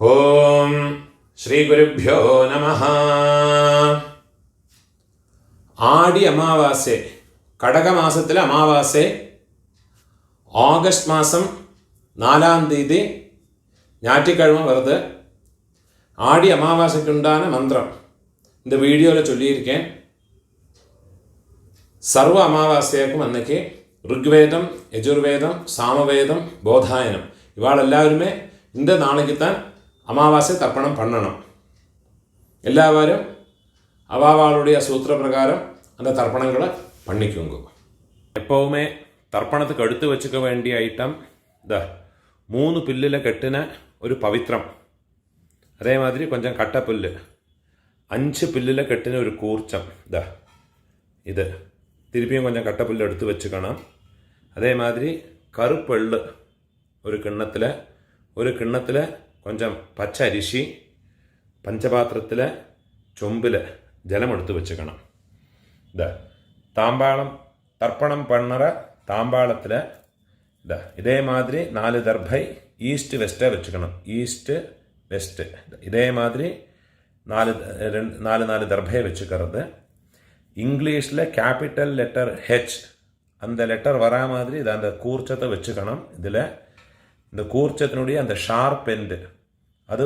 ഓം ശ്രീ ഗുരുഭ്യോ നമഃ. ആടി അമാവാസ്യ, കടകമാസത്തിലെ അമാവാസ്യ, ஆகஸ்ட் மாதம் 4ஆம் தேதி ஞாயிற்றுக்கிழமை வருது. ஆடி அமாவாசைக்கு உண்டான மந்திரம் இந்த வீடியோவில் சொல்லியிருக்கேன். சர்வ அமாவாசையாக்கும் அன்னைக்கு ഋഗ്വേദം, യജുർവേദം, സാമവേദം, ബോധായനം ഇവാളെല്ലാവരുമേ இந்த நாளைக்கு தான் அமாவாசை தர்ப்பணம் பண்ணணும். எல்லாரும் அவாவாளுடைய சூத்திர பிரகாரம் அந்த தர்ப்பணங்களை பண்ணிக்கோங்க. எப்போவுமே தர்ப்பணத்துக்கு எடுத்து வச்சுக்க வேண்டிய ஐட்டம் இந்த 3 புல்லில் கட்டின ஒரு பவித்திரம், அதே மாதிரி கொஞ்சம் கட்டப்புல்லு, 5 புல்லில் கட்டின ஒரு கூர்ச்சம், இது திருப்பியும் கொஞ்சம் கட்டப்புல்லு எடுத்து வச்சுக்கணும். அதே மாதிரி கருப்பெள்ளு ஒரு கிண்ணத்தில் கொஞ்சம் பச்சை அரிசி, பஞ்சபாத்திரத்தில் சொம்பில் ஜலம் எடுத்து வச்சுக்கணும். தாம்பாளம் தர்ப்பணம் பண்ணுற தாம்பாளத்தில் இதே மாதிரி 4 தர்பை ஈஸ்ட் வெஸ்ட்டாக வச்சுக்கணும். ஈஸ்ட்டு வெஸ்ட்டு இதே மாதிரி 4 தர்பையை வச்சுக்கிறது. இங்கிலீஷில் கேபிட்டல் லெட்டர் ஹெச் அந்த லெட்டர் வரா மாதிரி இதை அந்த கூர்ச்சத்தை வச்சுக்கணும். இதில் இந்த கூர்ச்சத்தினுடைய அந்த ஷார்ப் எண்டு அது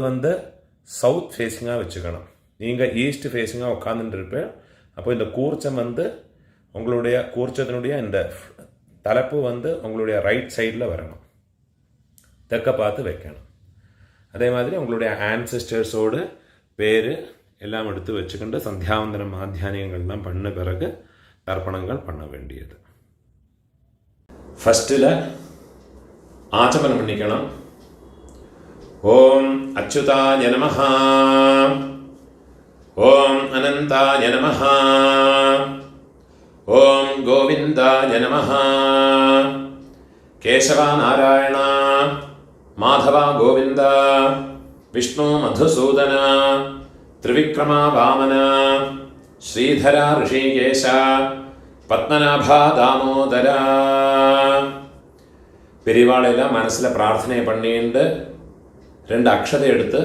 சவுத் ஃபேஸிங்காக வச்சுக்கணும். நீங்கள் ஈஸ்ட் ஃபேஸிங்காக உட்காந்துட்டுருப்பேன். அப்போ இந்த கூர்ச்சம் உங்களுடைய கூர்ச்சத்தினுடைய இந்த தலைப்பு உங்களுடைய ரைட் சைடில் வரணும், தெற்க பார்த்து வைக்கணும். அதே மாதிரி உங்களுடைய ஆன்செஸ்டர்ஸோடு பேர் எல்லாம் எடுத்து வச்சுக்கிண்டு சந்தியாவந்தனம் ஆத்தியானியங்கள்லாம் பண்ண பிறகு தர்ப்பணங்கள் பண்ண வேண்டியது. ஃபஸ்ட்டில் ஆச்சமனம் பண்ணிக்கணும். ஓம் அச்சுதாய நமஹ, ஓம் அனந்தாய நமஹ, ஓம் கோவிந்தாய நமஹ, கேசவா நாராயண மாதவா கோவிந்த, விஷ்ணு மதுசூதன, திரிவிக்ரமா வாமன, ஸ்ரீதரா ரிஷிகேஷ, பத்மநாபா தாமோதரா. பெரியவாளெல்லாம் மனசில் பிரார்த்தனை பண்ணிட்டு 2 அக்ஷதை எடுத்து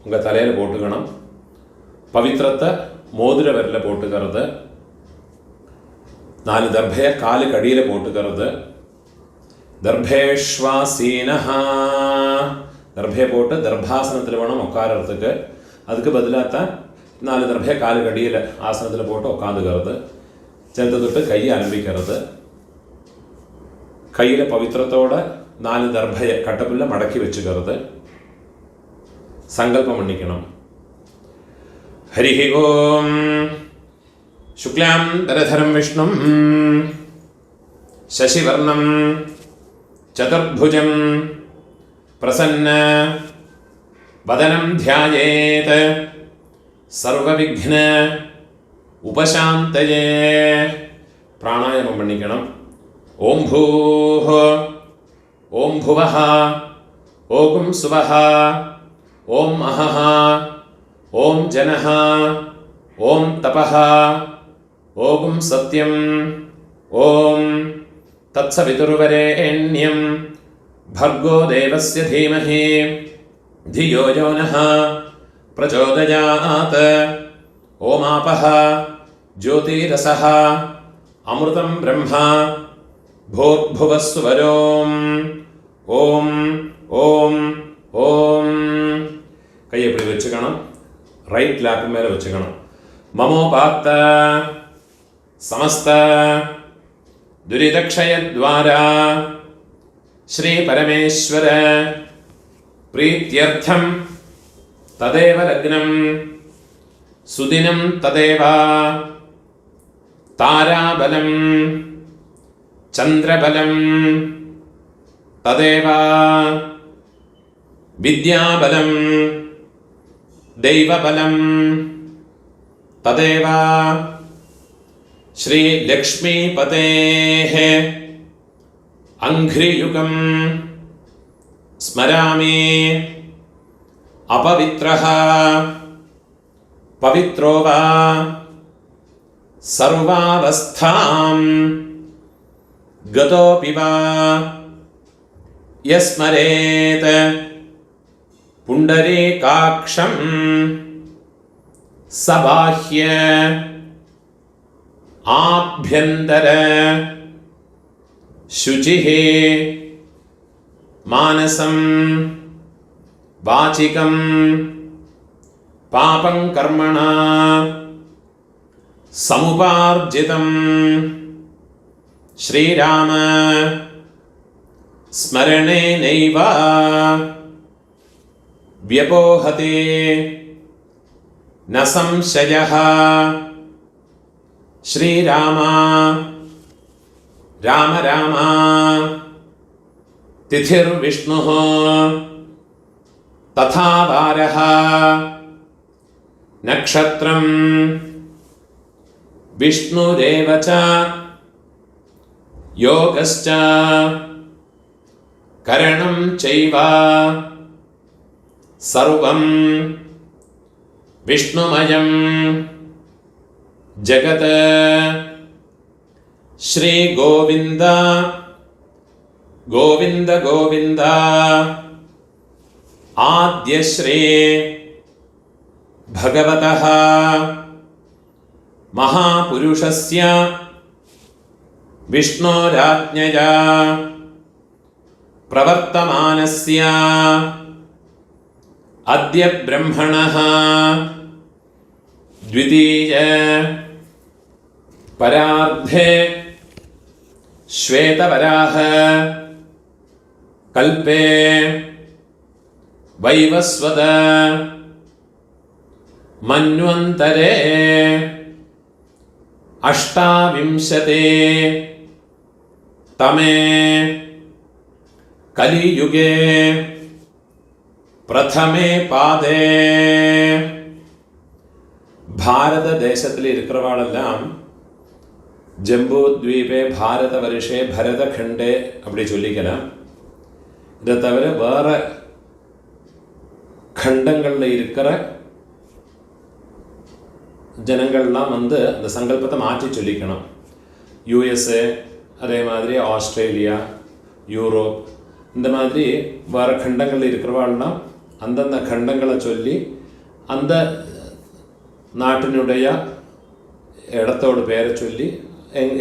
உங்கள் தலையில் போட்டுக்கணும். பவித்திரத்தை மோதிர விரலில் போட்டுக்கிறது. 4 தர்பையை காலுக்கு அடியில் போட்டுக்கிறது. தர்பேஷ்வாசீனஹா, தர்பையை போட்டு தர்பாசனத்தில் வேணும் உட்காரத்துக்கு. அதுக்கு பதிலாக தான் 4 தர்பையை காலுக்கு அடியில் ஆசனத்தில் போட்டு உட்காந்துக்கிறது. சேர்த்து தொட்டு கையை ஆரம்பிக்கிறது. கையில் பவித்திரத்தோட 4 தர்பையை கட்டப்புல்ல மடக்கி வச்சுக்கிறது. சங்கல்பம் பண்ணிக்கணும். ஹரிஹி ஓம் சுக்லாம் தரதரம் விஷ்ணும் சசிவர்ணம் சதுர்புஜம் பிரசன்ன வதனம் தியாயேத் சர்வவிக்ன உபசாந்தயே. பிராணாயாமம் பண்ணிக்கணும். ஓம் பூஹ, ஓம் புவஹ, ஓம் சுவஹ, ஓம் அஹஹ, ஓம் ஜனஹ, ஓம் தபஹ, ஓம் சத்யம், ஓம் தத்சவிதுர்வரேண்யம் भर्गो देवस्य धीमहि धियो यो नः प्रचोदयात्. ओमापः ज्योतिरसः अमृतं ब्रह्म भूर्भुवस्वरोम्. ஓம் ஓம் ஓம். கையை இப்படி வச்சுக்கணும். ரைட் லேப் மேலே வச்சுக்கணும். மமோபாத்த சமஸ்த துரிதக்ஷயத்வாரா ஸ்ரீ பரமேஸ்வர பிரீத்யர்த்தம் ததேவ லக்னம் சுதினம் ததேவ தாராபலம் சந்திரபலம் ததேவ வித்யாபலம் தெய்வபலம் ததேவ ஸ்ரீ லக்ஷ்மீபதேஹ அங்க்ரியுகம் ஸ்மராமி. அபவித்ரஹ பவித்ரோ வா சர்வாவஸ்தாம் கதோபி வா யஸ்மரேத் पुण्डरीकाक्षं सबाह्य आभ्यन्तर शुचिः मानसं वाचिकं पापं कर्मणा समुपार्जितं श्रीराम स्मरणेनैव व्यपोहते न संशयः। श्रीराम राम राम तिथिर्विष्णुः तथा वारः नक्षत्रं विष्णुरेव च योगश्च करणं चैव सर्वं विष्णुमयं जगत्। श्री गोविंद गोविंद गोविंद आद्य श्री भगवतः महापुरुषस्य विष्णोराज्ञया प्रवर्तमानस्य अद्य ब्रह्मणः द्वितीय परार्धे श्वेतवराह कल्पे वैवस्वत मन्वन्तरे अष्टाविंशते तमे कलियुगे प्रथमे पादे भारत தேசத்தில் இருக்கிறவாளெல்லாம் ஜம்பு த்வீபே பாரத வருஷே பரதகண்டே அப்படி சொல்லிக்கலாம். இதை தவிர வேற கண்டங்களில் இருக்கிற ஜனங்கள்லாம் வந்து அந்த சங்கல்பத்தை மாற்றி சொல்லிக்கணும். யூஎஸ்ஏ, அதே மாதிரி ஆஸ்திரேலியா, யூரோப், இந்த மாதிரி வேறு கண்டங்களில் இருக்கிறவாள்லாம் அந்தந்த கண்டங்களை சொல்லி அந்த நாட்டினுடைய இடத்தோட பேரை சொல்லி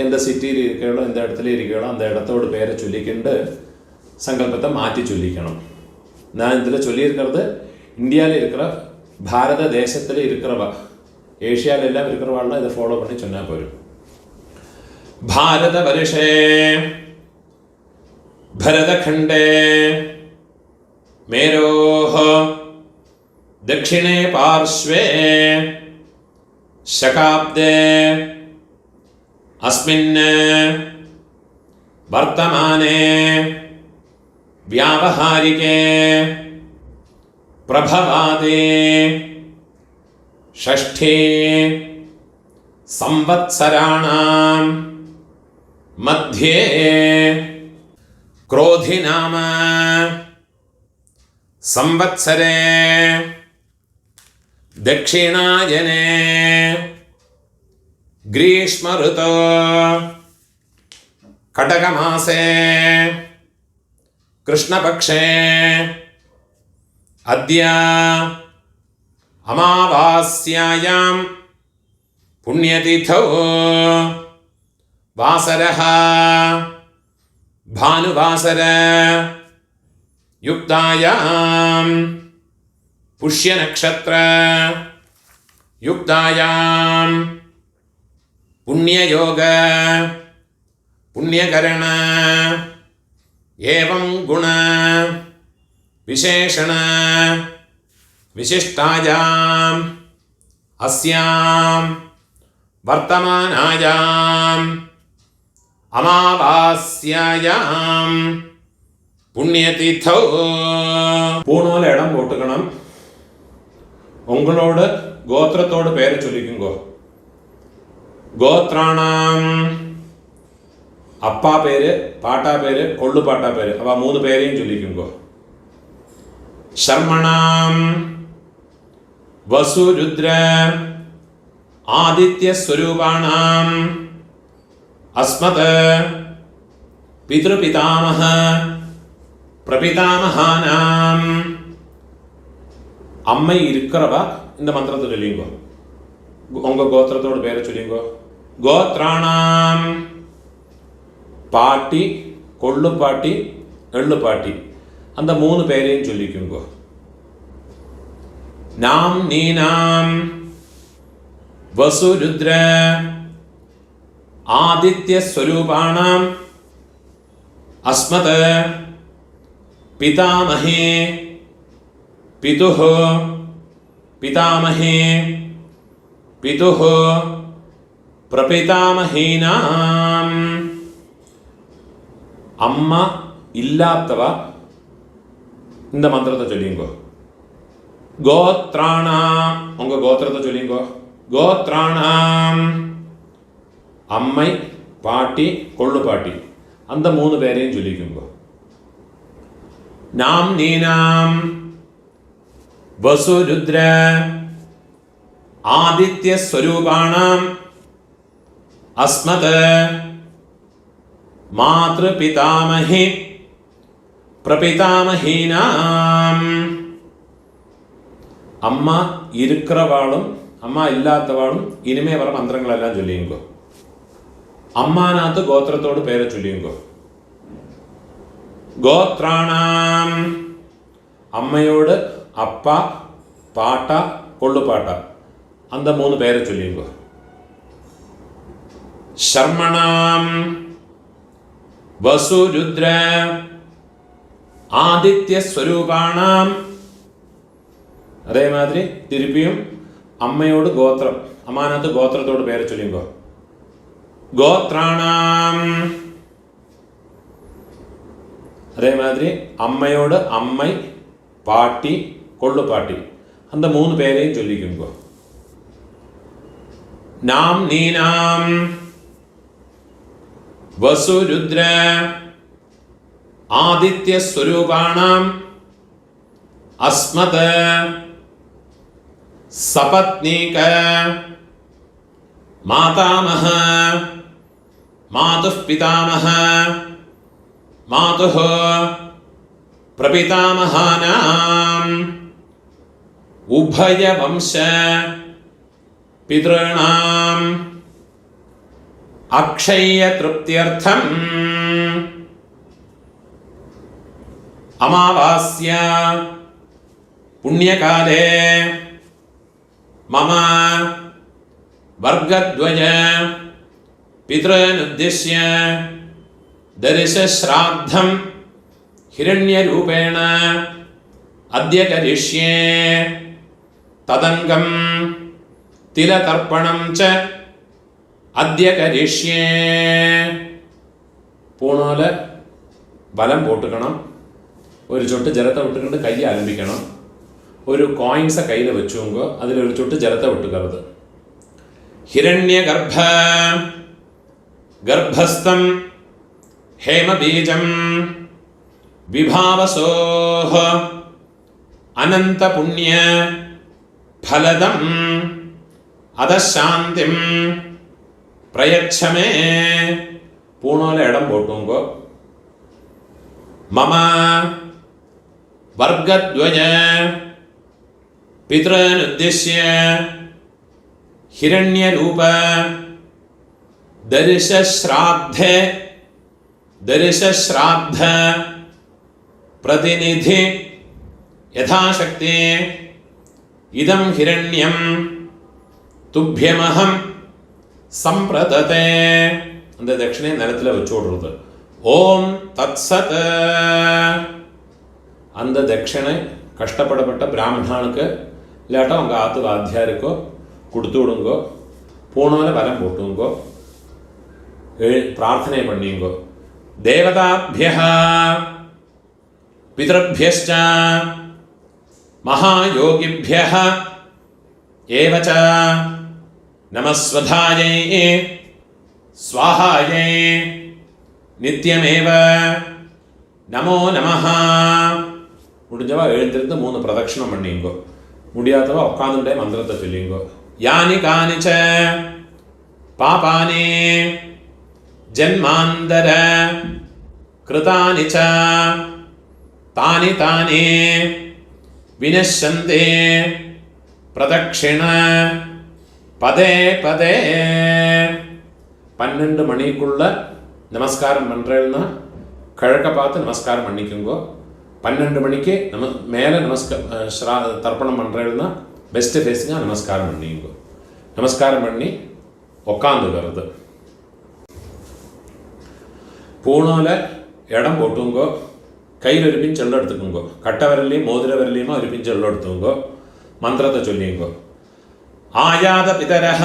எந்த சிட்டியில் இருக்கிறோ எந்த இடத்துல இருக்கிறோ அந்த இடத்தோட பேரை சொல்லிக்கிண்டு சங்கல்பத்தை மாற்றி சொல்லிக்கணும். நான் இதில் சொல்லியிருக்கிறது இந்தியாவில் இருக்கிற பாரத தேசத்தில் இருக்கிறவா, ஏஷியாவில் எல்லாம் இருக்கிறவாள்லாம் இதை ஃபாலோ பண்ணி சொன்னால் போதும். பாரத வருஷே भरतखंडे मेरोः दक्षिणे पार्श्वे शकाब्दे अस्मिन् वर्तमाने व्यावहारिके प्रभवादे षष्ठे संवत्सराणां मध्ये क्रोधि नाम संवत्सरे दक्षिणायने ग्रीष्म ऋतो कटकमासे कृष्णपक्षे अद्य अमावास्यायां पुण्यतिथौ वासरः भानुवासर युक्तायां पुष्यनक्षत्र युक्तायां पुण्ययोग पुण्यकरण एवं गुण विशेषण विशिष्टायां अस्यां वर्तमानायां अमावास्यायां पुण्यतिथौ பூணூல இடம் போட்டுக்கணும். உங்களோட கோத்திரத்தோட பேரை சொல்லிக்குங்கோ. கோத்ராணாம் அப்பா பேரு, பாட்டா பேரு, கொள்ளு பாட்டா பேரு, அவ 3 பேரையும் சொல்லிக்குங்கோ. शर्मणाम वसु रुद्र आदित्य स्वरूपाणाम अस्मत् पितृपितामह प्रपितामहानाम அம்மை இருக்கிறவா இந்த மந்திரத்தை சொல்லிங்கோ. உங்க கோத்திரத்தோட பேரை சொல்லிங்கோ. கோத்ராணாம், பாட்டி, கொள்ளு பாட்டி, எள்ளு பாட்டி, அந்த 3 பேரையும் சொல்லிக்குங்கோ. நாம் நீனாம் வசு ருத்ர ஆதித்ய ஸ்வரூபாணாம் அஸ்மத பிதாமஹே பிதுஹ பிதாமஹே பிதுஹ பிரபிதாமஹீனாம். அம்மா இல்லாதவா இந்த மந்திரத்தை சொல்லிங்கோ. கோத்ராணாம், உங்க கோத்திரத்தை சொல்லிங்கோ. கோத்ராணாம், அம்மை, பாட்டி, கொள்ளு பாட்டி, அந்த 3 பேரையும் சொல்லிக்குங்கோ. நாம் நீனாம் வசு ருத்ர ஆதித்ய ஸ்வரூபாணாம் அஸ்மத மாத்ரு பிதாமஹி பிரபிதாமஹீனாம். அம்மா இருக்கிறவாளும் அம்மா இல்லாதவாளும் இனிமே வர மந்திரங்களெல்லாம் சொல்லியுங்கோ. அம்மானாத்து கோத்திரத்தோடு பேரை சொல்லியுங்கோ. கோத்ராணாம், அம்மையோடு அப்பா, பாட்டா, கொள்ளு பாட்டா, அந்த 3 பேரை சொல்லியுங்கோ. சர்மணாம் வசு ருத்ர ஆதித்ய ஸ்வரூபாணாம். அதே மாதிரி திருப்பியும் அம்மையோடு கோத்திரம், அம்மானாத்து கோத்திரத்தோடு பேரை சொல்லிங்கோ. கோத்ராணாம், அதே மாதிரி அம்மையோடு அம்மை, பாட்டி, கொள்ளு பாட்டி, அந்த 3 பேரையும் சொல்லிக்குங்கோ. நாம் நீனாம் வசு ருத்ர ஆதித்ய ஸ்வரூபாணாம் அஸ்மத சபத்னீக மாதாமஹ மாதுः பிதாமஹ மாதுः பிரபிதாமஹானாம் உபய வம்ச பித்ருணாம் அக்ஷய திருப்தியர்த்தம் அமாவாஸ்யா புண்ணியகாலே மம வர்கத்வய பித்ருனுத்திஷ்ய தரிசஸ்ராத்தம் ஹிரண்யரூபேண அத்ய கரிஷ்யே ததங்கம் திலதர்ப்பணம் ச அத்ய கரிஷ்யே. பூணால பலம் போட்டுக்கணும். ஒரு சொட்டு ஜலத்தை விட்டுக்கிட்டு கையை ஆரம்பிக்கணும். ஒரு காயின்ஸை கையில் வச்சுங்க, அதில் ஒரு சொட்டு ஜலத்தை விட்டுக்கிறது. ஹிரண்ய கர்ப்ப கர்ப்பஸ்தம் ஹேமபீஜம் விபாவசோஹ அனந்த புண்ணிய ஃபலதம் அதசாந்திம் பிரயச்சமே. பூணால இடம் போட்டுங்கோ. மம வர்கத்வய பித்ருனுத்திஷ்ய ஹிரண்யரூப தரிசஸ்ராத்த பிரதிநிதி யதாசக்தி இதம் ஹிரண்யம் துப்யமஹம் சம்பிரததே. அந்த தட்சிணை நிலத்தில் வச்சு விடுறது. ஓம் தத்சத். அந்த தட்சிணை கஷ்டப்படப்பட்ட பிராமணனுக்கு இல்லாட்டோ உங்கள் ஆத்து வாத்தியாருக்கோ கொடுத்து விடுங்கோ. பூணால வலம் போட்டுங்கோ. பிரார்த்தனை பண்ணிங்கோ. தேவதாபியः பிதృभ्यश्च மகாயோகிभ्यः ஏவ ச நமஸ்வதாயை ஸ்வாஹாயை நித்யமேவ நமோ நமஹ. முடிஞ்சவா எழுந்திருந்து 3 பிரதட்சணம் பண்ணிங்கோ. முடியாதவா உட்காந்துட்டே மந்திரத்தை சொல்லிங்கோ. யானி கானிச்ச பாபானி ஜன்மாந்தர கிருதானி ச தானி தானி വിനശ്യന്തേ പ്രദക്ഷിണ പദേ പദേ. 12 மணிக்குள்ள நமஸ்காரம் பண்ணுறேன்னா கிழக்க பார்த்து நமஸ்காரம் பண்ணிக்குங்கோ. 12 மணிக்கு மேலே தர்ப்பணம் பண்ணுறேன்னா பெஸ்ட்டு ஃபேஸிங்காக நமஸ்காரம் பண்ணிங்கோ. நமஸ்காரம் பண்ணி உக்காந்துக்கிறது. பூணோல இடம் போட்டுங்கோ. கையில் ஒரு பிஞ்சு எல்லாம் எடுத்துக்கோங்கோ. கட்டை விரலையும் மோதிர விரலையுமா ஒரு பிஞ்சு எல்லாம் எடுத்துங்கோ. மந்திரத்தை சொல்லிங்கோ. ஆயாத பிதரஹ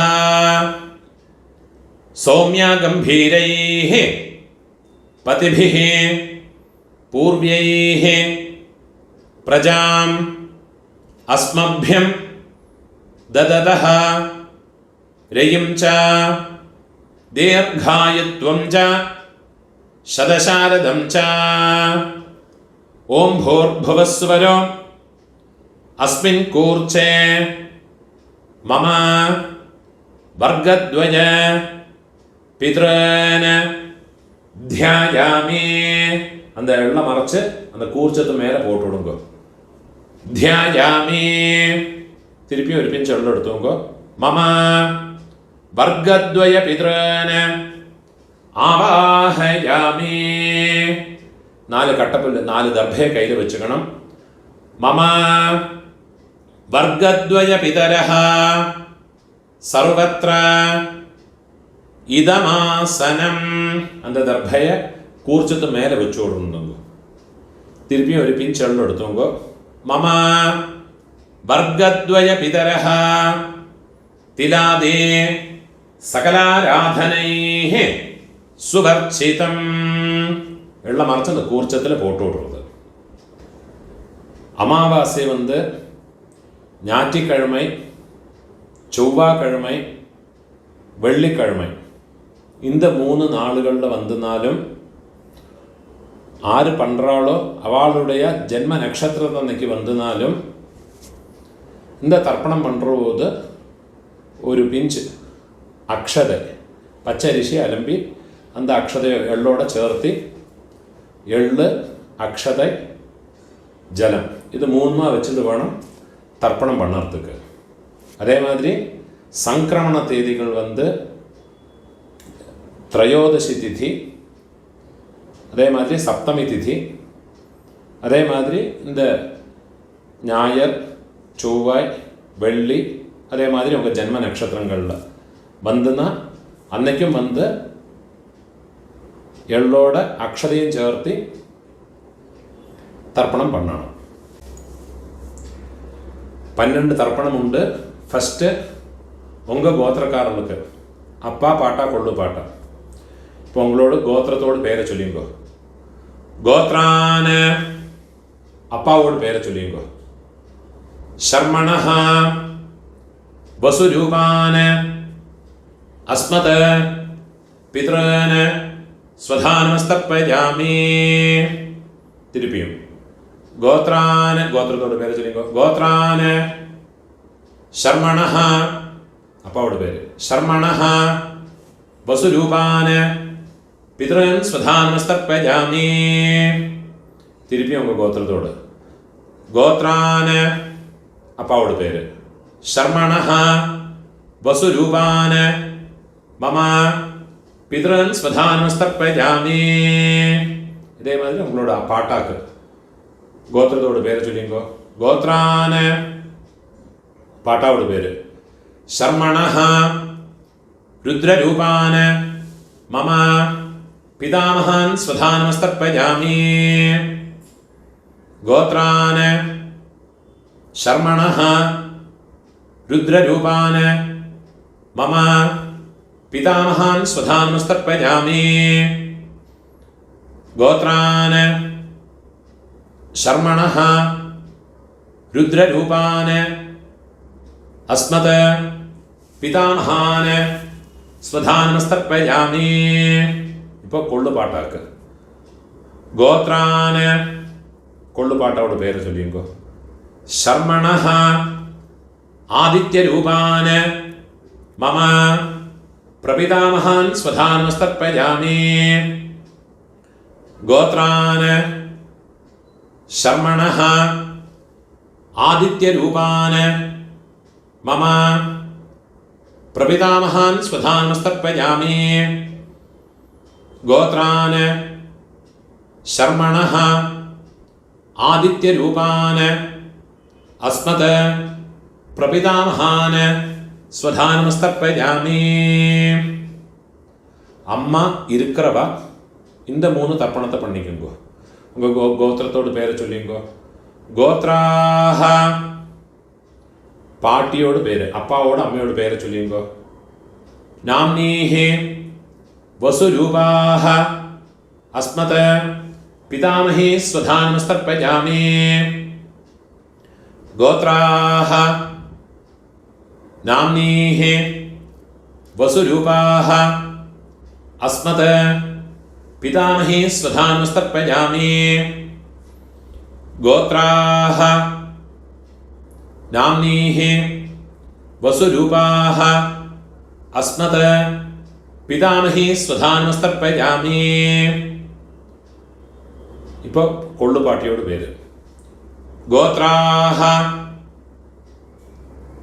சௌமியா கம்பீரைஹ பதிபிஹ பூர்வ்யைஹ பிரஜாம் அஸ்மப்யம் தததஹ ரயும் ச தீர்காயத்வம் ச சதசாரதம் ச. ஓம் பூர்புவஸ்வரோ அஸ்மின் கூர்ச்சே மம வர்க்கத்வய பித்ரன தியாயாமி. அந்த எல்லாம் மறைச்சு அந்த கூர்ச்சத்து மேலே போட்டு விடுங்க. தியாயாமி. திருப்பி ஒரு பிஞ்சு எல்லாம் எடுத்துங்க. மம வர்க்கத்வய பித்ரன ஆவாஹயாமி. 4 கட்டப்புல்லு 4 தர்பையை கையில் வச்சுக்கணும். மம வர்க்கத்வய பிதரஹ சர்வத்ர இதமாசனம். அந்த தர்பையை கூர்ச்சத்து மேலே வச்சு விடுங்க. திருப்பியும் ஒரு பிஞ்சு எல்லாம் எடுத்துங்க. மம வர்க்கத்வய பிதரஹ திலாதே சகலாராதனைஹ சுவர்ச்சிதம். எல்லாம் மறைச்சு அந்த கூர்ச்சத்தில் போட்டு விடுறது. அமாவாசை ஞாயிற்றுக்கிழமை, செவ்வாய்க்கிழமை, வெள்ளிக்கிழமை இந்த 3 நாளுகளில் வந்தனாலும் ஆறு பண்ணுறாளோ அவளுடைய ஜென்ம நட்சத்திரத்தை அன்னைக்கு வந்தனாலும் இந்த தர்ப்பணம் பண்ணுற போது ஒரு பிஞ்சு அக்ஷதை பச்சரிசி அலம்பி அந்த அக்ஷதை எள்ளோட சேர்த்து எள்ளு அக்ஷதை ஜலம் இது 3 வச்சுட்டு வேணும் தர்ப்பணம் பண்ணுறதுக்கு. அதே மாதிரி சங்கிரமண தேதிகள் திரையோதசி திதி, அதே மாதிரி சப்தமி திதி, அதே மாதிரி இந்த ஞாயிறு, செவ்வாய், வெள்ளி, அதே மாதிரி உங்கள் ஜென்ம நட்சத்திரங்களில் வந்துன்னா அன்னைக்கும் எள்ளோட அக்ஷதையும் சேர்த்து தர்ப்பணம் பண்ணணும். 12 தர்ப்பணம் உண்டு. ஃபஸ்ட்டு உங்கள் கோத்திரக்காரர்களுக்கு அப்பா பாட்டா கொள்ளு பாட்டா. இப்போ உங்களோட கோத்திரத்தோடு பேரை சொல்லிங்கோ. கோத்ரான அப்பாவோட பேரை சொல்லிங்கோ. சர்மணஹ வசுரூபான அஸ்மத பித்ரன ஸ்வதானமஸ்தப்பயாமி. திருப்பியும் கோத்ரான கோத்திரத்தோட பேரை சொல்லிங்கோ. கோத்ரான சர்மணஹ அப்பாவோட பேர் சர்மணஹ வசுரூபான பித்ரன் ஸ்வதானமஸ்தப்பயாமி. திருப்பியும் உங்கள் கோத்திரத்தோடு கோத்ரான அப்பாவோட பேர் சர்மணஹ வசுரூபான மம பித்ரன் ஸ்வதானமஸ்தப்பயாமி. இதே மாதிரி உங்களோட பாட்டாக்கு கோத்திரத்தோட பேரை சொல்லிங்கோ. கோத்ரான பாட்டாவோட பேர் சர்மணஹ ருத்ரரூபான மம பிதாமஹான் ஸ்வதானமஸ்தப்பயாமி. கோத்ரான சர்மணஹ ருத்ரரூபான மம பிதாமஹான் ஸ்வதானமஸ்தப்பயாமி. கோத்ரான சர்மணஹ ருத்ரரூபான அஸ்மத பிதாமஹான ஸ்வதானமஸ்தப்பயாமி. இப்போ கொள்ளு பாட்டாக்கு கோத்ரான கொள்ளு பாட்டாவோட பேரை சொல்லிங்கோ. சர்மணஹ ஆதித்யரூபான மம பிரபிதாமஹான் ஸ்வதானமஸ்தப்பயாமி. கோத்ரான சர்மணஹ आदित्यरूपान् मम प्रपितामहान् स्वधानमस्तर्पयामि गोत्रान् शर्मणः आदित्यरूपान् अस्मत् प्रपितामहान् स्वधानमस्तर्पयामि அம்மா இருக்கிறவா இந்த 3 தர்ப்பணத்தை பண்ணிக்கோங்க. உங்கள் கோத்திரத்தோடு பேரை சொல்லிங்கோ. கோத்ராஹ பாட்டியோடு பேர், அப்பாவோட அம்மையோட பேரை சொல்லிங்கோ. நாம்னீஹி வசுரூபாஹ அஸ்மத் பிதாமஹி ஸ்வதானமஸ்தர்ப்பயாமி கோத்ராஹ நாம்னீஹி வசுரூபாஹ अस्मत् पितामही स्वधानमस्तर्पयामि गोत्राः नाम्नीः वसुरूपाः अस्मत् पितामही स्वधानमस्तर्पयामि. ഇപ്പോൾ കൊള്ളുപാട്ടിയോട് പേര്. ഗോത്രാഹ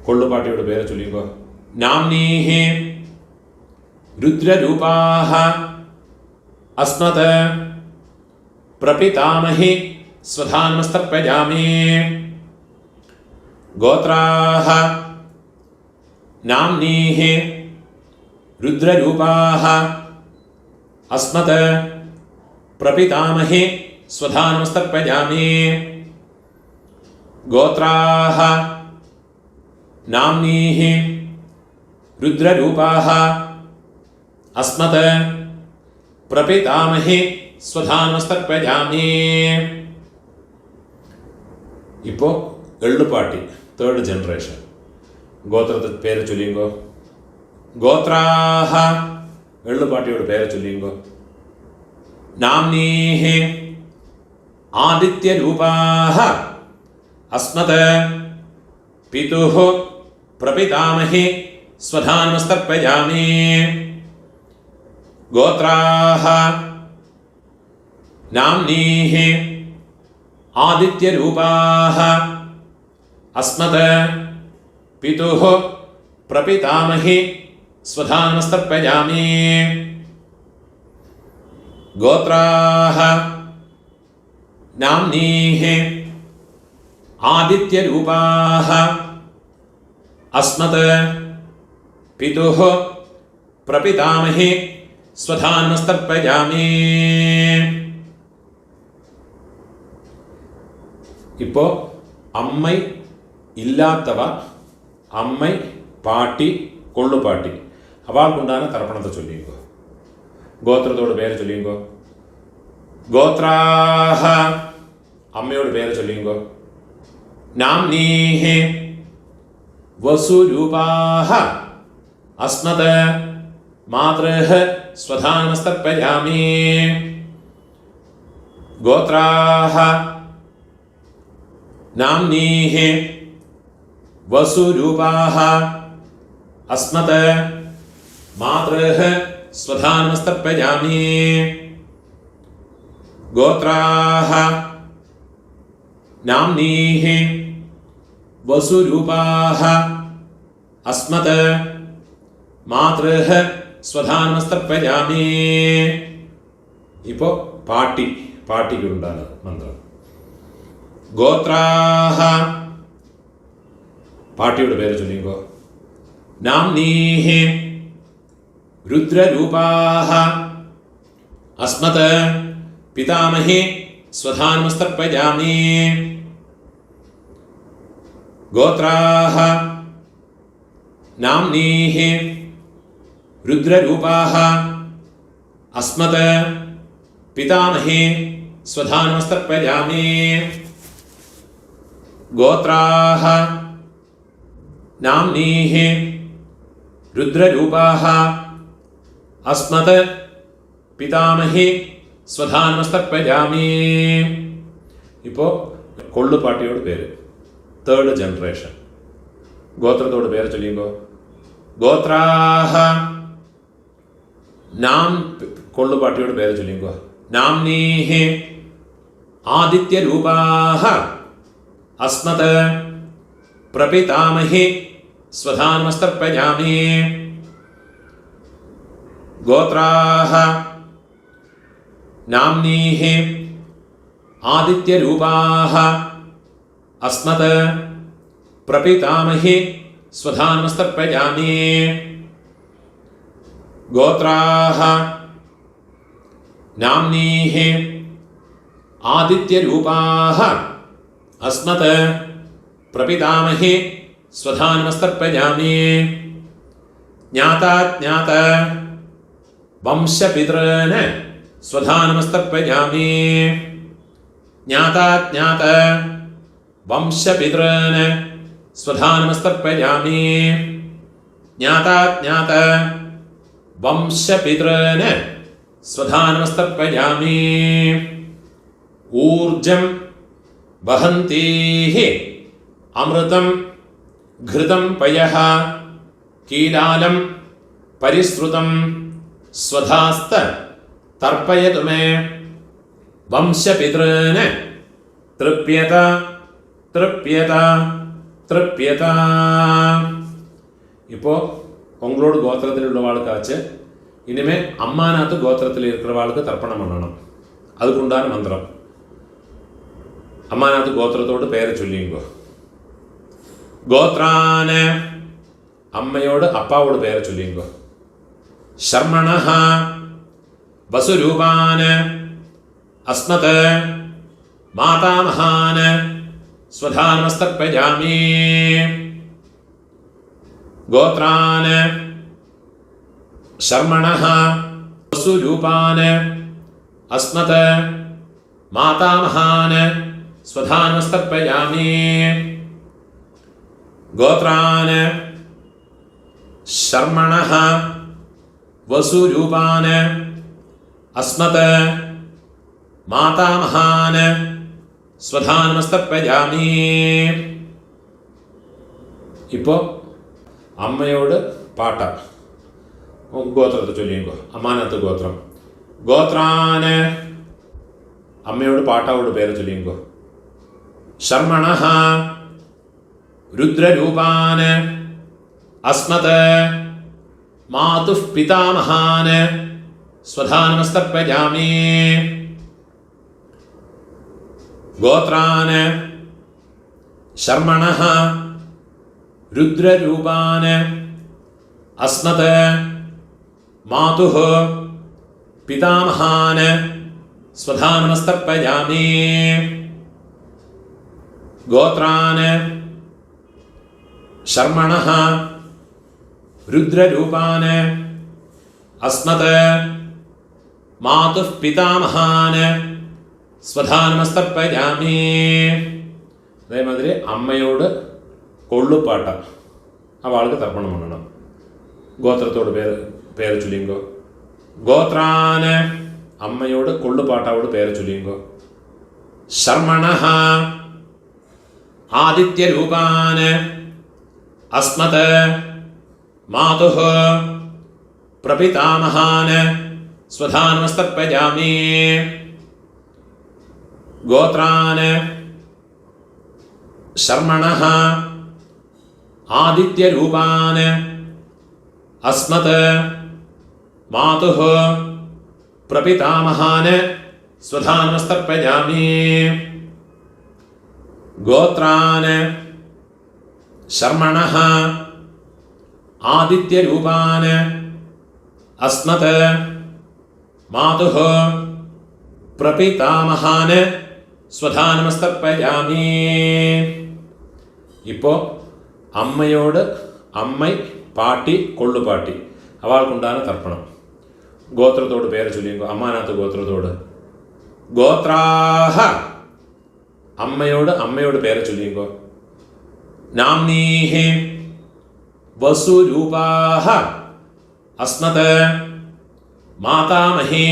കൊള്ളുപാട്ടിയോട് പേര് ചൊല്ലിക്കോ. നാംനീഹി रुद्ररूपाः अस्मत् प्रपितामहि स्वधानमस्तर्पयामि गोत्राः नाम्नीः रुद्ररूपाः अस्मत् प्रपितामहि स्वधानमस्तर्पयामि गोत्राः नाम्नीः रुद्ररूपाः अस्मत् प्रपितामहि स्वधानमस्तर्पयामि. ഇപ്പോൾ എള്ളുപാട്ടി തേർഡ് ജനറേഷൻ. ഗോത്രത്തെ പേര് ചൊല്ലിങ്കോ. ഗോത്രാഹ എള്ളുപാട്ടിയോട് പേര് ചൊല്ലിങ്കോ. നാംനീഹി ആദിത്യരൂപാഹ അസ്മത് പിതുഃ പ്രപിതാമഹി സ്വധാനമസ്തർപ്പയാമി गोत्राः नाम्नीः आदित्यरूपाः अस्मत् पितुः प्रपितामहि स्वधानमस्तर्पयामि गोत्राः नाम्नीः आदित्यरूपाः अस्मत् पितुः प्रपितामहि स्वधानमस्तर्पयामि. ഇപ്പോൾ അമ്മൈ ഇല്ലാത്തവ അമ്മൈ പാട്ടി കൊള്ളുപാട്ടി അവൾക്കുണ്ടാകുന്ന തർപ്പണത്തെ ചൊല്ലിക്കോ. ഗോത്രത്തോട് പേര് ചൊല്ലിക്കോ. ഗോത്രാഹ അമ്മയോട് പേര് ചൊല്ലിക്കോ. നാംനീഹി വസുരൂപാഹ അസ്മത് मातृः स्वधानमस्तर्पयामि गोत्राः नाम्नीः वसुरूपाः अस्मत् मातृः स्वधानमस्तर्पयामि गोत्राः नाम्नीः वसुरूपाः अस्मत् मातृः സ്വധാനമസ്തർപ്പയാമി. ഇപ്പോൾ പാട്ടിക്കുണ്ടാണ് മന്ത്രം. ഗോത്രാഹ പാട്ടിയുടെ പേര് ചൊല്ലിക്കോ. നാംനീഹി രുദ്രരൂപാഹ അസ്മത് പിതാമഹി സ്വധാനമസ്തർപ്പയാമി ഗോത്രാഹ നാംനീഹി रुद्ररूपाः अस्मत् पितामही स्वधानमस्तर्पयामि गोत्राः नाम्नीः रुद्ररूपाः अस्मत् पितामही स्वधानमस्तर्पयामि. ഇപ്പോൾ കൊള്ളുപാട്ടിയോട് പേര് തേർഡ് ജനറേഷൻ. ഗോത്രത്തോട് പേര് ചൊല്ലിക്കോ. ഗോത്രാഹ നാം കൊള്ളുപാട്ടിയോട് പേര് ചൊല്ലിക്കോ. നാംനീഹി ആദിത്യരൂപാഹ अस्मत् प्रपितामहि स्वधानमस्तर्पयामि गोत्राः नाम्नीः आदित्यरूपाः अस्मत् प्रपितामहि स्वधानमस्तर्पयामि गोत्राः नाम्नीः आदित्यरूपाः अस्मत् प्रपितामहि स्वधानमस्तर्पयामि ज्ञाता ज्ञात वंशपितॄन् स्वधानमस्तर्पयामि ज्ञाता ज्ञात वंशपितॄन् स्वधानमस्तर्पयामि ज्ञाता ज्ञात वंशपितॄन् स्वधानमस्तर्पयामि ऊर्जं वहन्तीः अमृतं घृतं पयः कीलालं परिसृतं स्वधास्त तर्पयतु मे वंशपितॄन् तृप्यत तृप्यत तृप्यत இப்போ உங்களோட கோத்திரத்தில் உள்ளவாளுக்காச்சு இனிமே அம்மாநாத்து கோத்திரத்தில் இருக்கிறவாளுக்கு தர்ப்பணம் பண்ணணும். அதுக்கு உண்டான மந்திரம். அம்மாநாத்து கோத்திரத்தோடு பெயரை சொல்லிங்கோ. கோத்ரான அம்மையோடு அப்பாவோட பெயரை சொல்லிங்கோ. ஷர்மணஹ வசுரூபான அஸ்மத் மாதாமகான ஸ்வதானமஸ்தர்ப்பயாமி गोत्रान् शर्मणः वसुरूपान् अस्मत् मातामहान् स्वधानमस्तर्पयामि गोत्रान् शर्मणः वसुरूपान् अस्मत् मातामहान् स्वधानमस्तर्पयामि இப்போ അമ്മയോട് പാട്ട ഗോത്രത്തെ ചൊല്ലിക്കോ. അമ്മാനത്ത് ഗോത്രം. ഗോത്രാന് അമ്മയോട് പാട്ടാവോട് പേര് ചൊല്ലിക്കോ. ശർമ്മണഃ രുദ്രരൂപാന് അസ്മത് മാതുഃ പിതാമഹാന് സ്വധാനമസ്തർപ്പയാമി ഗോത്രാന് ശർമ്മണഃ രുദ്രരൂപാന് അസ്മത് മാതുഃ പിതാമഹാന് സ്വധാനമസ്തർപ്പയാമി ഗോത്രാന് ശർമ്മണഃ രുദ്രരൂപാന് അസ്മത് മാതുഃ പിതാമഹാന് സ്വധാനമസ്തർപ്പയാമി. അതേമാതിരി അമ്മയോട് കൊള്ളുപാട്ട അവൾക്ക് തർപ്പണം பண்ணണം. ഗോത്രത്തോട് പേര് ചൊല്ലിങ്കോ. ഗോത്രാന് അമ്മയോട് കൊള്ളുപാട്ടാവോട് പേര് ചൊല്ലിങ്കോ. ശർമ്മണഃ ആദിത്യരൂപാന് അസ്മത് മാതുഃ പ്രപിതാമഹാന് സ്വധാനമസ്തർപ്പയാമി ഗോത്രാന് ശർമ്മണഃ ആദിത്യരൂപാന് അസ്മത് മാതുഃ പ്രപിതാമഹാന് സ്വധാനമസ്തർപ്പയാമി ഗോത്രാന് ശർമ്മണഃ ആദിത്യരൂപാന് അസ്മത് മാതുഃ പ്രപിതാമഹാന് സ്വധാനമസ്തർപ്പയാമി. ഇപ്പോൾ അമ്മയോട് അമ്മൈ പാട്ടി കൊള്ളുപാട്ടി അവൾക്കുണ്ടാണ് തർപ്പണം. ഗോത്രത്തോട് പേര് ചൊല്ലിക്കോ. അമ്മാനാത്ത് ഗോത്രത്തോട് ഗോത്രാഹ അമ്മയോട് പേര് ചൊല്ലിക്കോ. നാംനീഹി വസുരൂപാഹ അസ്മത് മാതാമഹി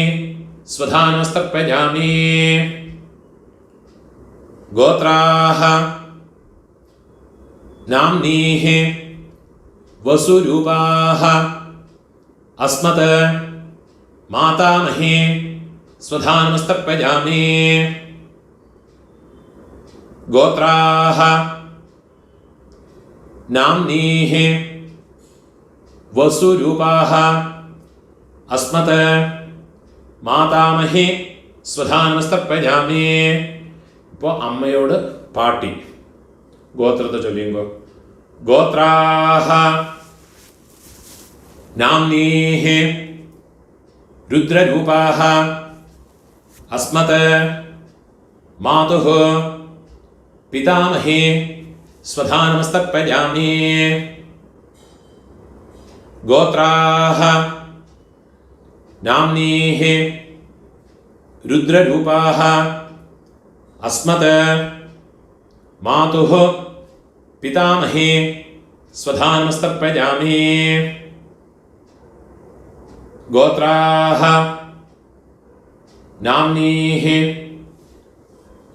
സ്വധാനമസ്തർപ്പയാമി ഗോത്രാഹ നാംനീഹി വസുരൂപാഹ അസ്മത് മാതാമഹി സ്വധാനമസ്തർപ്പയാമി கோத்ராஹ நாம்னீஹ வசுரூபாஹ அஸ்மத் மாதாமஹி ஸ்வதா நமஸ்தர்ப்பயாமி. இப்போ அம்மையோட பாட்டி கோத்திரத்தை சொல்லிங்கோ. கோத்ராஹ நாம்னீஹ ருத்ரரூபாஹ அஸ்மத் மாதுஹ பிதாமஹி ஸ்வதா நமஸ்தர்ப்பயாமி. கோத்ராஹ நாம்னீஹ ருத்ரரூபாஹ அஸ்மத் மாதுஹ பிதாமஹி ஸ்வதா நமஸ்தர்ப்பயாமி. கோத்ராஹ நாம்னீஹ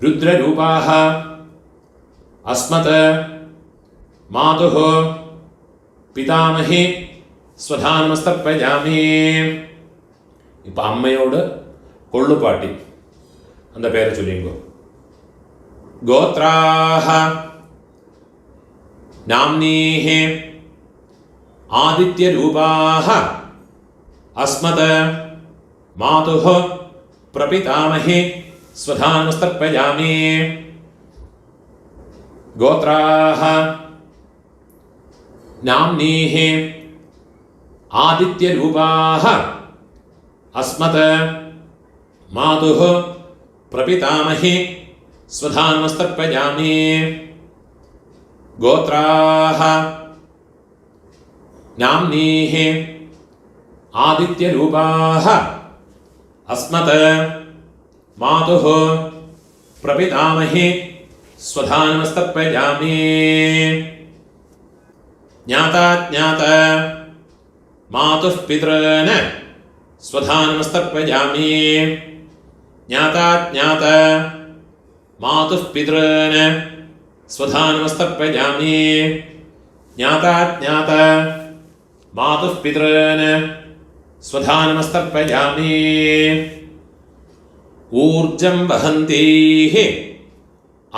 ருத்ரரூபாஹ அஸ்மத் மாதுஹ பிதாமஹி ஸ்வதா நமஸ்தர்ப்பயாமி. இப்போ அம்மையோட கொள்ளுப்பாட்டி அந்த பேரை சொல்லிங்கோ. கோத்ராஹ நாம்னீஹ ஆதித்யரூபாஹ அஸ்மத் மாதுஹ பிரபிதாமஹி ஸ்வதா நமஸ்தர்ப்பயாமி. கோத்ராஹ நாம்னீஹ ஆதித்யரூபாஹ அஸ்மத் மாதுஹ பிரபிதாமஹி ஸ்வதா நமஸ்தர்ப்பயாமி. கோத்ராஹ நாம்னீஹ ஆதித்யரூபாஹ அஸ்மத் மாதுஹ பிரபிதாமஹி ஸ்வதா நமஸ்தர்ப்பயாமி. ஞாதா ஞாத மாதுः பித்ரன் ஸ்வதா நமஸ்தர்ப்பயாமி. ஞாதா ஞாத மாதுः பித்ரன் ஸ்வதா நமஸ்தர்ப்பயாமி. ஞாதா ஞாத மாதுः பித்ரன் ஸ்வதா நமஸ்தர்ப்பயாமி. ஊர்ஜம் வஹந்தீஹ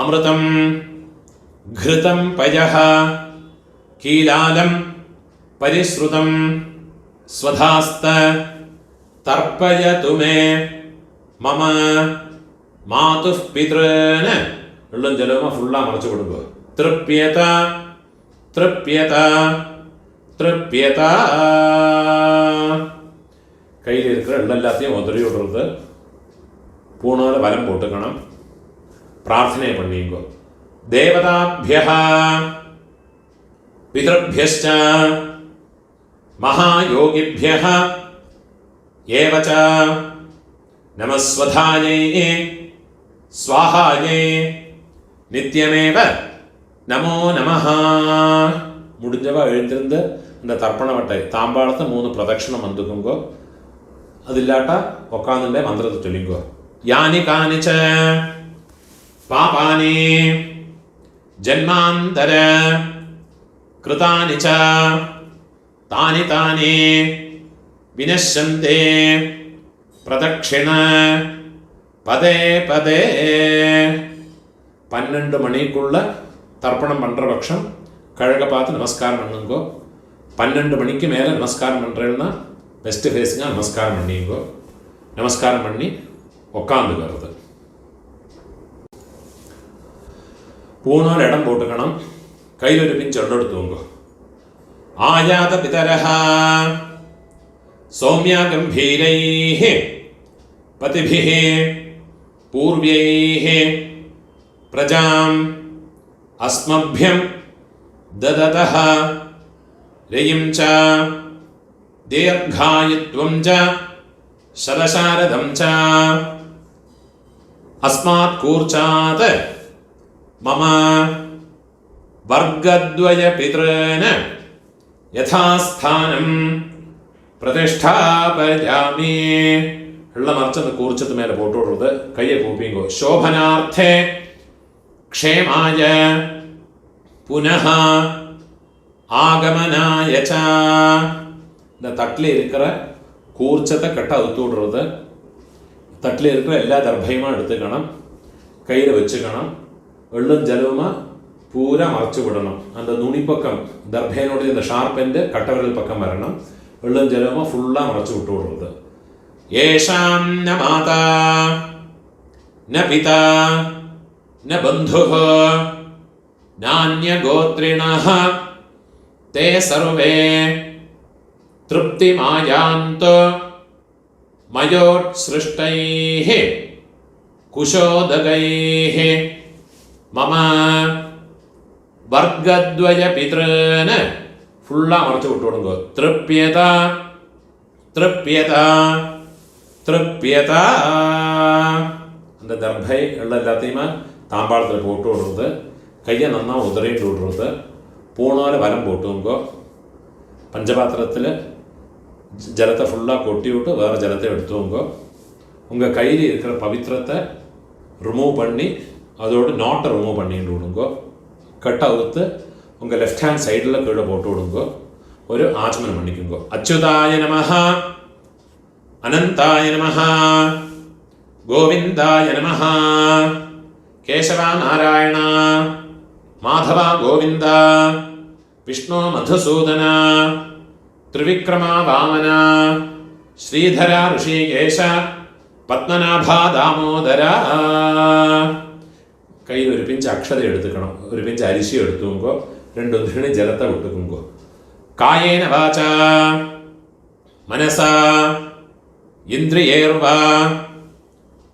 அமிர்தம் घृतं पयः कीलालं परिश्रुतं स्वधास्त तर्पयतु मे मम मातुः पितॄन् எள்ளும் ஜலமா ஃபுல்லாக மறைச்சு கொடுங்க. திருப்பியத திருப்பியத திருப்பியத. கையில் இருக்கிற எல்லாத்தையும் உதறி விடுறது. பூணால வலம் போட்டுக்கணும். பிரார்த்தனை பண்ணிங்கோ. தேவதாபியः பிதృभ्यश्च महायोगिभ्यः एव च नमस्वधायै स्वाहायै நித்தியமேவ நமோ நமஹ. முடிஞ்சவா எழுந்திருந்து இந்த தர்ப்பண வட்டை தாம்பாளத்தை 3 பிரதட்சணம் வந்துக்குங்கோ. அது இல்லாட்டா உட்காந்துட்டே மந்திரத்தை சொல்லிங்கோ. யானி கானிச்ச பாபானி ஜன்மாந்தர கிருதானி ச தானி தானி வினஷ்யந்தே பிரதட்சிண பதே பதே. 12 மணிக்குள்ள தர்ப்பணம் பண்ணுற பட்சம் கழக பார்த்து நமஸ்காரம் பண்ணுங்கோ. 12 மணிக்கு மேலே நமஸ்காரம் பண்ணுறேன்னா வெஸ்ட் ஃபேஸிங்காக நமஸ்காரம் பண்ணிங்கோ. நமஸ்காரம் பண்ணி உக்காந்துக்கிறது. பூணூல் இடம் போட்டுக்கணும். கையில் ஒரு பிஞ்சு எடுத்துங்க. ஆயாத பிதரஹ சௌமியா கம்பீரைஹ பதிபிஹ பூர்வைஹ பிரஜாம் அஸ்மभ्यம் தததஹ ரயிம் ச தீர்காயுத்வம் ச சதசாரதம் ச அஸ்மாத் கூர்ச்சாத் மம வர்க்கத்வய பித்ரன் யதாஸ்தானம் பிரதிஷ்டாபயாமி. உள்ள மறைச்சு அந்த கூர்ச்சத்து மேலே போட்டு விடுறது. கையை கூப்பிங்கோ. சோபனார்த்தே க்ஷேமாய புனः ஆகமனாய ச. இந்த தட்டில் இருக்கிற கூர்ச்சத்தை கட்ட அவுத்து விடுறது. தட்டில் இருக்கிற எல்லா தர்பயமாக எடுத்துக்கணும். கையில் வச்சுக்கணும். எள்ளும் ஜலவுமா பூரா மறைச்சு விடணும். அந்த நுனிப்பக்கம் தர்பேனுடைய இந்த ஷார்ப் எண்டு கட்டவிரல் பக்கம் வரணும். எள்ளும் ஜலவுமா ஃபுல்லாக மறைச்சு விட்டு விடுறது. ஏஷாம் ந மாதா ந பிதா ந பந்துः நான்யகோத்ரிணः தே சர்வே திருப்திமாயாந்தோ மயோத்ஸ்ருஷ்டைः குஷோதகைः மம வர்க்கத்வய பித்ருன்னு ஃபுல்லாக மறைச்சு விட்டு விடுங்க. திருப்யதா திருப்யதா திருப்யதா. அந்த தர்பை எல்லாத்தையுமே தாம்பாளத்தில் போட்டு விடுறது. கையை நல்லா உதறிட்டு விடுறது. பூணால் வரம் போட்டுங்கோ. பஞ்சபாத்திரத்தில் ஜலத்தை ஃபுல்லாக கொட்டி விட்டு வேறு ஜலத்தை எடுத்துவோங்கோ. உங்கள் கையில் இருக்கிற பவித்திரத்தை ரிமூவ் பண்ணி அதோடு நாட்டை ரிமூவ் பண்ணிட்டு விடுங்கோ. கட்டை அவுத்து உங்கள் லெஃப்ட் ஹேண்ட் சைடில் கீழே போட்டு விடுங்கோ. ஒரு ஆச்சமனம் பண்ணிக்குங்கோ. அச்சுதாய நமஹ அனந்தாய நமஹ கோவிந்தாய நமஹ கேசவா நாராயண மாதவா கோவிந்த விஷ்ணு மதுசூதன த்ரிவிக்ரமா வாமன ஸ்ரீதர ரிஷிகேஷ பத்மநாபா தாமோதர. கையில் ஒரு பிஞ்சு அக்ஷதை எடுத்துக்கணும். ஒரு பிஞ்சு அரிசி எடுத்துங்கோ. 2 உதிரணி ஜலத்தை விட்டுக்குங்கோ. காயேன வாச்சா மனசா இந்திரியேர்வா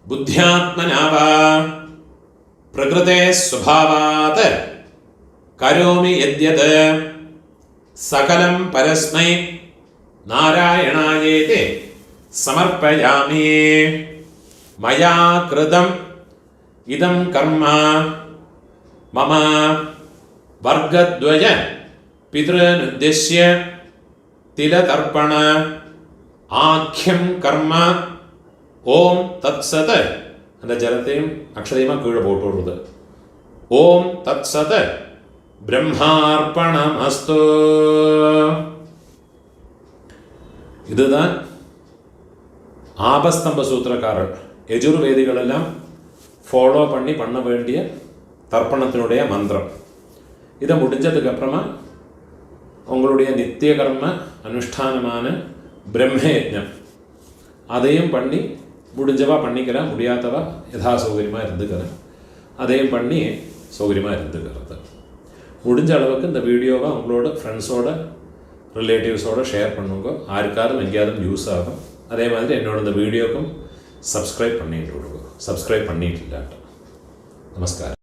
புத்தியாத்மனா வா பிரகிருதே ஸ்வபாவாத் கரோமி யத்யத் சகலம் பரஸ்மை நாராயணாயேதி சமர்ப்பயாமி. மயா கிருதம் இதம் கர்ம மம வர்க்கத்வய பித்ருனுத்திஷ்ய திலதர்ப்பண ஆக்கியம் கர்ம. ஓம் தத் சத். அந்த ஜலத்தையும் அக்ஷதையுமா கீழே போட்டு விடுறது. ஓம் தத் சத் பிரம்மார்ப்பணமஸ்து. இதுதான் ஆபஸ்தம்ப சூத்திரக்காரர் யஜுர்வேதிகளெல்லாம் ஃபாலோ பண்ண வேண்டிய தர்ப்பணத்தினுடைய மந்திரம். இதை முடிஞ்சதுக்கப்புறமா உங்களுடைய நித்திய கர்ம அனுஷ்டானமான பிரம்மயஜம் அதையும் பண்ணி முடிஞ்சவா பண்ணிக்கிறேன், முடியாதவா யதா சௌகரியமாக இருந்துக்கிறேன், அதையும் பண்ணி சௌகரியமாக இருந்துக்கிறது. முடிஞ்ச அளவுக்கு இந்த வீடியோவை உங்களோட ஃப்ரெண்ட்ஸோட ரிலேட்டிவ்ஸோடு ஷேர் பண்ணுங்க. யாருக்காரும் எங்கேயாவது யூஸ் ஆகும். அதே மாதிரி என்னோட இந்த வீடியோக்கும் சப்ஸ்கிரைப் பண்ணிட்டு விடுங்க. சப்ஸ்கிரைப் பண்ணிட்டு இல்லாட்ட. நமஸ்காரம்.